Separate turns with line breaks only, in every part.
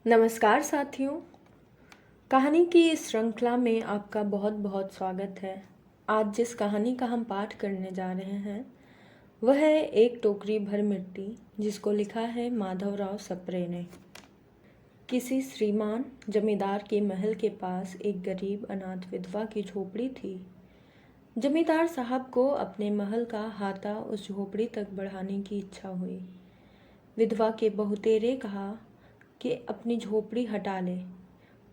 नमस्कार साथियों, कहानी की इस श्रृंखला में आपका बहुत बहुत स्वागत है। आज जिस कहानी का हम पाठ करने जा रहे हैं वह है एक टोकरी भर मिट्टी, जिसको लिखा है माधवराव सप्रे ने। किसी श्रीमान जमींदार के महल के पास एक गरीब अनाथ विधवा की झोपड़ी थी। जमींदार साहब को अपने महल का हाता उस झोपड़ी तक बढ़ाने की इच्छा हुई। विधवा के बहुतेरे कहा कि अपनी झोपड़ी हटा ले,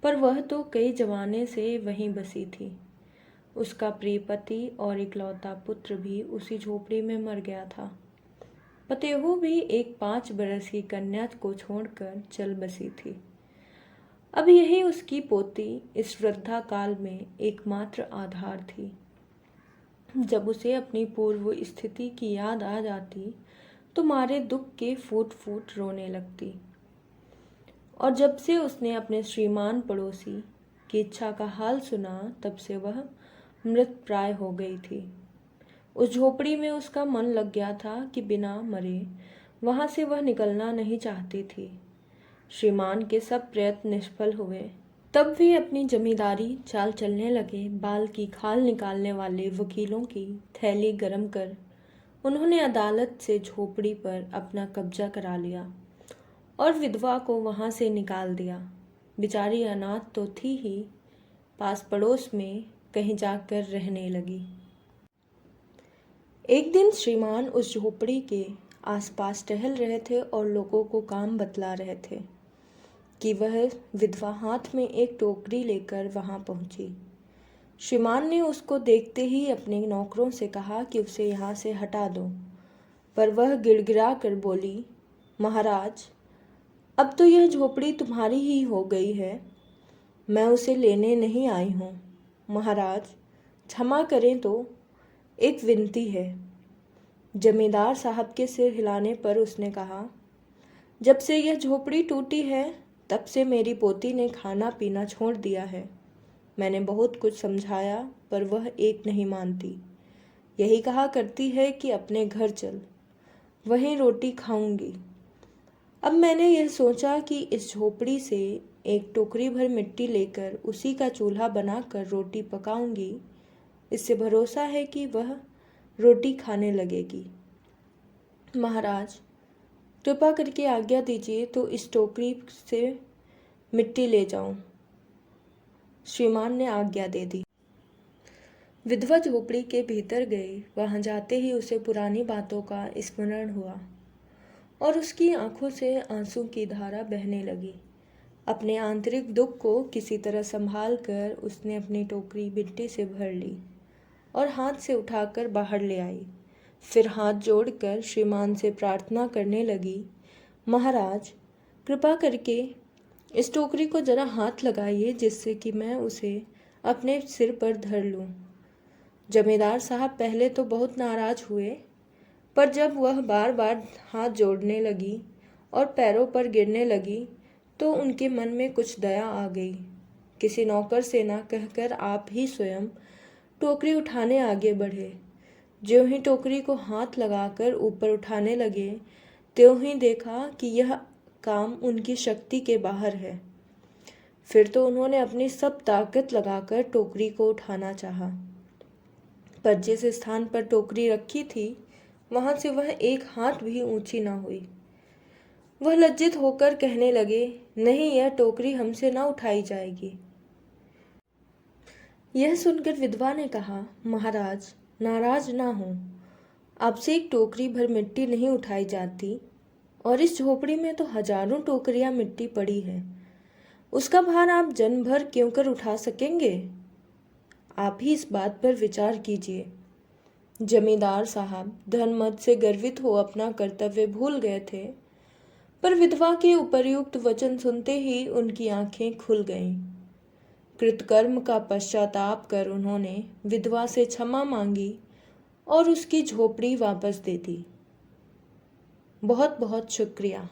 पर वह तो कई जमाने से वहीं बसी थी। उसका प्रिय पति और इकलौता पुत्र भी उसी झोपड़ी में मर गया था। पतेहू भी एक 5 बरस की कन्या को छोड़कर चल बसी थी। अब यही उसकी पोती इस वृद्धा काल में एकमात्र आधार थी। जब उसे अपनी पूर्व स्थिति की याद आ जाती तो मारे दुख के फूट फूट रोने लगती। और जब से उसने अपने श्रीमान पड़ोसी की इच्छा का हाल सुना, तब से वह मृत प्राय हो गई थी। उस झोपड़ी में उसका मन लग गया था कि बिना मरे वहां से वह निकलना नहीं चाहती थी। श्रीमान के सब प्रयत्न निष्फल हुए। तब भी अपनी जमींदारी चाल चलने लगे। बाल की खाल निकालने वाले वकीलों की थैली गरम कर उन्होंने अदालत से झोपड़ी पर अपना कब्जा करा लिया और विधवा को वहां से निकाल दिया। बेचारी अनाथ तो थी ही, पास पड़ोस में कहीं जाकर रहने लगी। एक दिन श्रीमान उस झोपड़ी के आसपास टहल रहे थे और लोगों को काम बतला रहे थे कि वह विधवा हाथ में एक टोकरी लेकर वहां पहुंची। श्रीमान ने उसको देखते ही अपने नौकरों से कहा कि उसे यहाँ से हटा दो, पर वह गिड़गिड़ा कर बोली, महाराज, अब तो यह झोपड़ी तुम्हारी ही हो गई है, मैं उसे लेने नहीं आई हूँ। महाराज क्षमा करें, तो एक विनती है। जमींदार साहब के सिर हिलाने पर उसने कहा, जब से यह झोपड़ी टूटी है तब से मेरी पोती ने खाना पीना छोड़ दिया है। मैंने बहुत कुछ समझाया, पर वह एक नहीं मानती। यही कहा करती है कि अपने घर चल, वहीं रोटी खाऊंगी। अब मैंने यह सोचा कि इस झोपड़ी से एक टोकरी भर मिट्टी लेकर उसी का चूल्हा बनाकर रोटी पकाऊंगी। इससे भरोसा है कि वह रोटी खाने लगेगी। महाराज कृपा करके आज्ञा दीजिए तो इस टोकरी से मिट्टी ले जाऊं। श्रीमान ने आज्ञा दे दी। विधवा झोपड़ी के भीतर गई। वहां जाते ही उसे पुरानी बातों का स्मरण हुआ और उसकी आंखों से आंसू की धारा बहने लगी। अपने आंतरिक दुख को किसी तरह संभाल कर उसने अपनी टोकरी मिट्टी से भर ली और हाथ से उठाकर बाहर ले आई। फिर हाथ जोड़कर श्रीमान से प्रार्थना करने लगी, महाराज कृपा करके इस टोकरी को जरा हाथ लगाइए, जिससे कि मैं उसे अपने सिर पर धर लूं। जमींदार साहब पहले तो बहुत नाराज हुए, पर जब वह बार बार हाथ जोड़ने लगी और पैरों पर गिरने लगी तो उनके मन में कुछ दया आ गई। किसी नौकर से ना कहकर आप ही स्वयं टोकरी उठाने आगे बढ़े। ज्यों ही टोकरी को हाथ लगाकर ऊपर उठाने लगे, त्यों ही देखा कि यह काम उनकी शक्ति के बाहर है। फिर तो उन्होंने अपनी सब ताकत लगाकर टोकरी को उठाना चाहा, पर जिस स्थान पर टोकरी रखी थी वहां से वह एक हाथ भी ऊंची ना हुई। वह लज्जित होकर कहने लगे, नहीं, यह टोकरी हमसे ना उठाई जाएगी। यह सुनकर विधवा ने कहा, महाराज नाराज ना हो, आपसे एक टोकरी भर मिट्टी नहीं उठाई जाती, और इस झोपड़ी में तो हजारों टोकरियां मिट्टी पड़ी है। उसका भार आप जन्म भर क्यों कर उठा सकेंगे? आप ही इस बात पर विचार कीजिए। जमींदार साहब धनमत से गर्वित हो अपना कर्तव्य भूल गए थे, पर विधवा के उपर्युक्त वचन सुनते ही उनकी आंखें खुल गईं। कृतकर्म का पश्चाताप कर उन्होंने विधवा से क्षमा मांगी और उसकी झोपड़ी वापस दे दी। बहुत बहुत शुक्रिया।